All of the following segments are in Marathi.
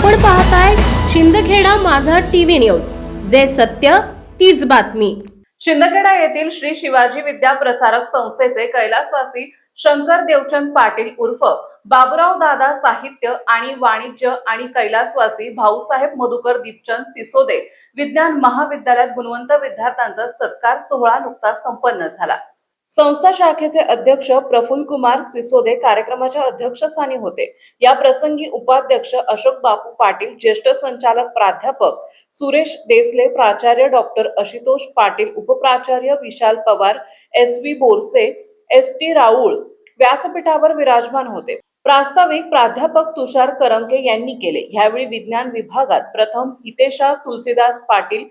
आपण पाहताय शिंदखेडा माझा टीव्ही न्यूज, जे सत्य तीच बातमी। शिंदखेडा येथील श्री शिवाजी विद्या प्रसारक संस्थेचे कैलासवासी शंकर देवचंद पाटील उर्फ बाबुराव दादा साहित्य आणि वाणिज्य आणि कैलासवासी भाऊसाहेब मधुकर दीपचंद सिसोदे विज्ञान महाविद्यालयात गुणवंत विद्यार्थ्यांचा सत्कार सोहळा नुकताच संपन्न झाला। संस्था शाखेचे अध्यक्ष प्रफुल्ल कुमार सिसोदे कार्यक्रमाच्या अध्यक्षस्थानी होते। या प्रसंगी उपाध्यक्ष अशोक बापू पाटील, ज्येष्ठ संचालक प्राध्यापक सुरेश देसले, प्राचार्य डॉक्टर आशुतोष पाटील, उपप्राचार्य विशाल पवार, एस.व्ही. बोरसे, एस.टी. राऊळ व्यासपीठावर विराजमान होते। प्रास्ताविक प्राध्यापक तुषार करंके यांनी केले। यावेळी विज्ञान विभागात प्रथम हितेशा तुलसीदास पाटील,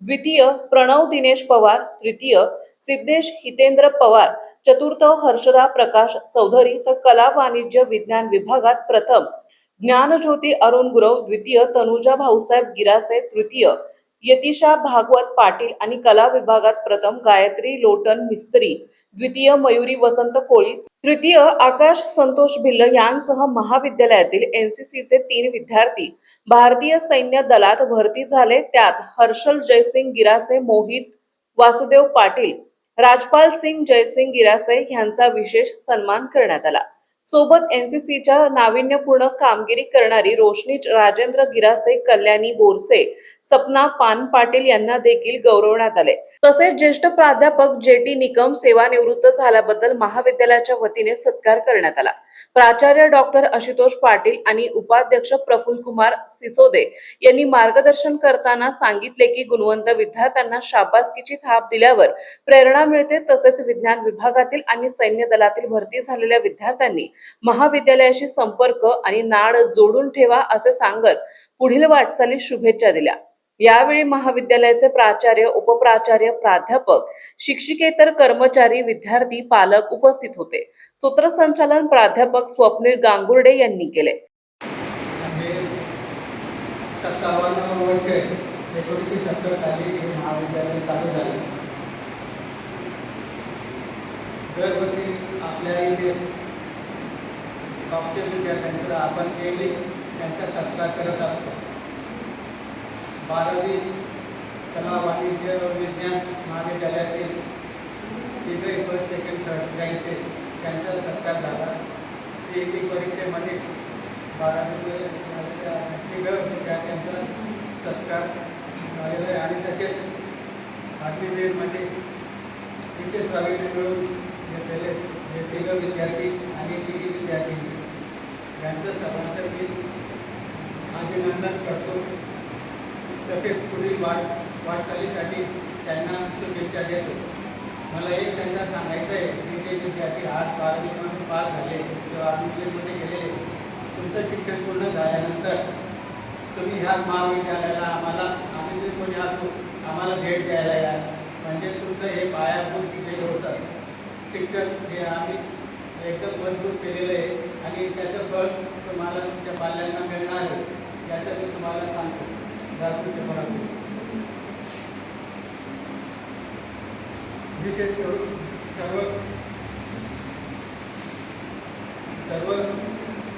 द्वितीय प्रणव दिनेश पवार, तृतीय सिद्धेश हितेंद्र पवार, चतुर्थ हर्षदा प्रकाश चौधरी, तर कला वाणिज्य विज्ञान विभागात प्रथम ज्ञानज्योती अरुण गुरव, द्वितीय तनुजा भाऊसाहेब गिरासे, तृतीय यतिशा भागवत पाटील आणि कला विभागात प्रथम गायत्री लोटन मिस्त्री, द्वितीय मयुरी वसंत कोळी, तृतीय आकाश संतोष भिल्ल यांसह महाविद्यालयातील एनसीसीचे 3 विद्यार्थी भारतीय सैन्य दलात भरती झाले। त्यात हर्षल जयसिंग गिरासे, मोहित वासुदेव पाटील, राजपाल सिंग जयसिंग गिरासे यांचा विशेष सन्मान करण्यात आला। सोबत एनसीसीच्या नाविन्यपूर्ण कामगिरी करणारी रोशनी राजेंद्र गिरासे, कल्याणी बोरसे, सपना पान पाटील यांना देखील गौरवण्यात आले। तसेच ज्येष्ठ प्राध्यापक जे.टी. निकम सेवानिवृत्त झाल्याबद्दल महाविद्यालयाच्या वतीने सत्कार करण्यात आला। प्राचार्य डॉक्टर आशुतोष पाटील आणि उपाध्यक्ष प्रफुल्ल कुमार सिसोदे यांनी मार्गदर्शन करताना सांगितले की गुणवंत विद्यार्थ्यांना शाबासकीची थाप दिल्यावर प्रेरणा मिळते। तसेच विज्ञान विभागातील आणि सैन्य दलातील भरती झालेल्या विद्यार्थ्यांनी महाविद्यालयाशी संपर्क आणि नाळ जोडून ठेवा असे सांगत पुढील वाटचालीस शुभेच्छा दिल्या। यावेळी महाविद्यालयाचे प्राचार्य, उपप्राचार्य, प्राध्यापक, शिक्षिकेतर कर्मचारी, विद्यार्थी, पालक उपस्थित होते। सूत्रसंचालन प्राध्यापक स्वप्नील गांगुर्डे यांनी केले। 57 वर्ष 1970 साली हे महाविद्यालय चालू झाले। दरवर्षी आपल्या इथे टॉपच्या विद्यार्थ्यांचा आपण केली त्यांचा सत्कार करत असतो। 12वी कला वाणिज्य विज्ञान महाविद्यालयातील तिघे फर्स्ट सेकंड थर्ड रँकचे त्यांचा सत्कार झाला। CET परीक्षेमध्ये 12वी तिघं विद्यार्थ्यांचा सत्कार झालेला आहे आणि तसेच अग्निवीरमध्ये विशेष प्रावीण्य मिळवून घेतलेले हे तिघं विद्यार्थी आणि तिघी विद्यार्थी यांचं सर्वांचं मी अभिनंदन करतो। तसेच पुढील वाटचालीसाठी त्यांना शुभेच्छा देतो। मला एक त्यांना सांगायचं आहे की ते विद्यार्थी आज 12वी पास झाले किंवा अग्निवीरमध्ये गेलेले, तुमचं शिक्षण पूर्ण झाल्यानंतर तुम्ही ह्या महाविद्यालयाला आम्ही जर कोणी असो आम्हाला भेट द्यायला या, म्हणजे तुमचं हे पायाभूत केलेलं होतं शिक्षण हे आम्ही एकदम मजबूत केलेलं आहे आणि त्याचं फळ तुम्हाला तुमच्या पाल्यांना मिळणार आहे याचं मी तुम्हाला सांगतो। विशेष करून सर्व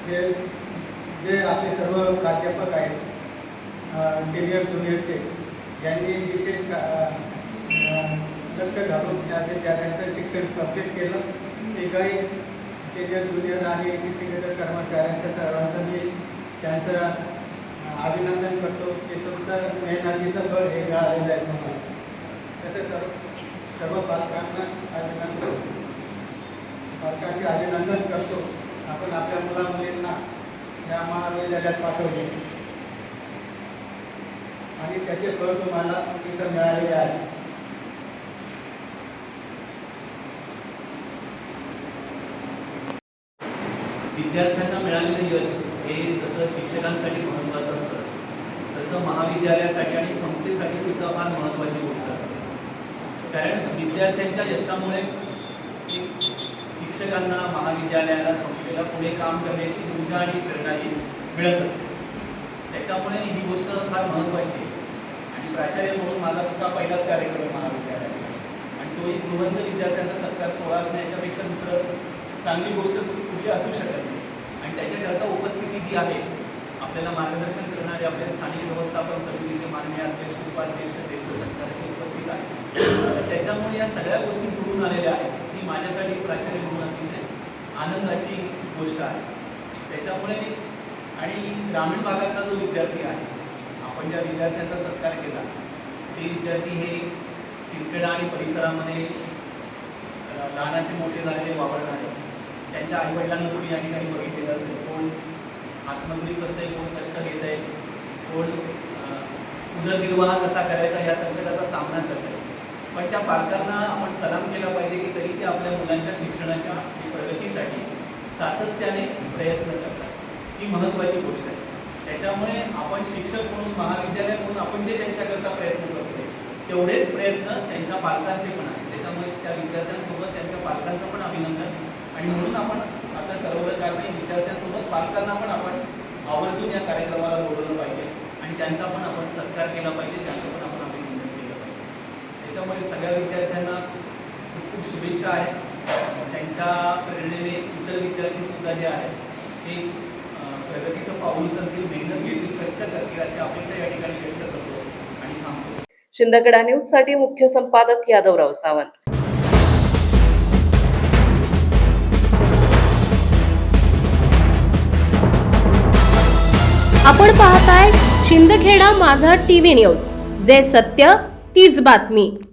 जे आपले सर्व प्राध्यापक आहेत सिनियर ज्युनियरचे यांनी विशेष लक्ष घालून या विद्यार्थ्यांचं शिक्षण कंप्लीट केलं। ते काही सिनियर ज्युनियर आणि शिक्षकेतर कर्मचाऱ्यांच्या सर्वांचं मी त्यांचं अभिनंदन करतो की तुमचं मेहनतीचं फळ हे मिळालेलं आहे तुम्हाला। तसंच सर्व पालकांना पालकांचे अभिनंदन करतो। आपण आपल्या मुला मुलींना या महाविद्यालयात पाठवले आणि त्याचे फळ तुम्हाला इथं मिळालेले आहे। विद्यार्थ्यांना मिळालेलं यश हे जसं शिक्षकांसाठी महत्त्वाचं असतं तसं महाविद्यालयासाठी आणि संस्थेसाठी सुद्धा फार महत्त्वाची गोष्ट असते। कारण विद्यार्थ्यांच्या यशामुळेच शिक्षकांना, महाविद्यालयाला, संस्थेला पुढे काम करण्याची ऊर्जा आणि प्रेरणाही मिळत असते। त्याच्यामुळे ही गोष्ट फार महत्त्वाची आहे आणि प्राचार्य म्हणून माझा तुझा पहिलाच कार्यक्रम महाविद्यालयात आणि तोही गुणवंत विद्यार्थ्यांचा सत्कार सोहळा असण्याच्यापेक्षा दुसरं चांगली गोष्ट कुठली असू शकत नाही आणि त्याच्याकरता उपस्थिती जी आहे आपल्याला मार्गदर्शन करणारे आपले स्थानिक व्यवस्थापन समितीचे माननीय अध्यक्ष उपाध्यक्ष ज्येष्ठ संचालक उपस्थित आहेत. त्याच्यामुळे या सगळ्या गोष्टी जुळून आलेल्या आहेत. ही माझ्यासाठी प्राचार्य म्हणून अतिशय आनंदाची गोष्ट आहे. त्याच्यामुळे आणि ग्रामीण भागातला जो विद्यार्थी आहे, आपण ज्या विद्यार्थ्यांचा सत्कार केला ते विद्यार्थी हे शिंदखेडा आणि परिसरामध्ये लहानाचे मोठे झालेले वावरणारे, त्यांच्या आईवडिलांना तुम्ही या ठिकाणी बघितलेलं असेल. कोण आत्मजुरी करत आहे, कोण कष्ट घेत आहे, कोण उदरनिर्वाह कसा करायचा या संकटाचा सामना करत आहे. पण त्या पालकांना आपण सलाम केला पाहिजे की तरी ते आपल्या मुलांच्या शिक्षणाच्या प्रगतीसाठी सातत्याने प्रयत्न करतात. ही महत्त्वाची गोष्ट आहे. त्याच्यामुळे आपण शिक्षक म्हणून महाविद्यालय म्हणून आपण जे त्यांच्याकरता प्रयत्न करतोय तेवढेच प्रयत्न त्यांच्या पालकांचे पण आहेत. त्याच्यामुळे त्या विद्यार्थ्यांसोबत त्यांच्या पालकांचं पण अभिनंदन. आणि म्हणून आपण असं ठरवलं का की विद्यार्थ्यांसोबत पालकांना पण आपण आवर्जून या कार्यक्रमाला बोलवलं पाहिजे आणि त्यांचा पण आपण सत्कार केला पाहिजे, त्यांचं पण आपण अभिनंदन केलं पाहिजे. त्याच्यामुळे सगळ्या विद्यार्थ्यांना खूप खूप शुभेच्छा आहेत. त्यांच्या प्रेरणेने इतर विद्यार्थीसुद्धा जे आहेत ते प्रगतीचं पाऊल उचलतील, मेहनत घेतील, कष्ट करतील अशी अपेक्षा या ठिकाणी व्यक्त करतो आणि थांबतो. शिंदखेडा न्यूजसाठी मुख्य संपादक यादवराव सावंत. आपण पाहताय शिंदखेडा माझा टीव्ही न्यूज, जे सत्य तीच बातमी.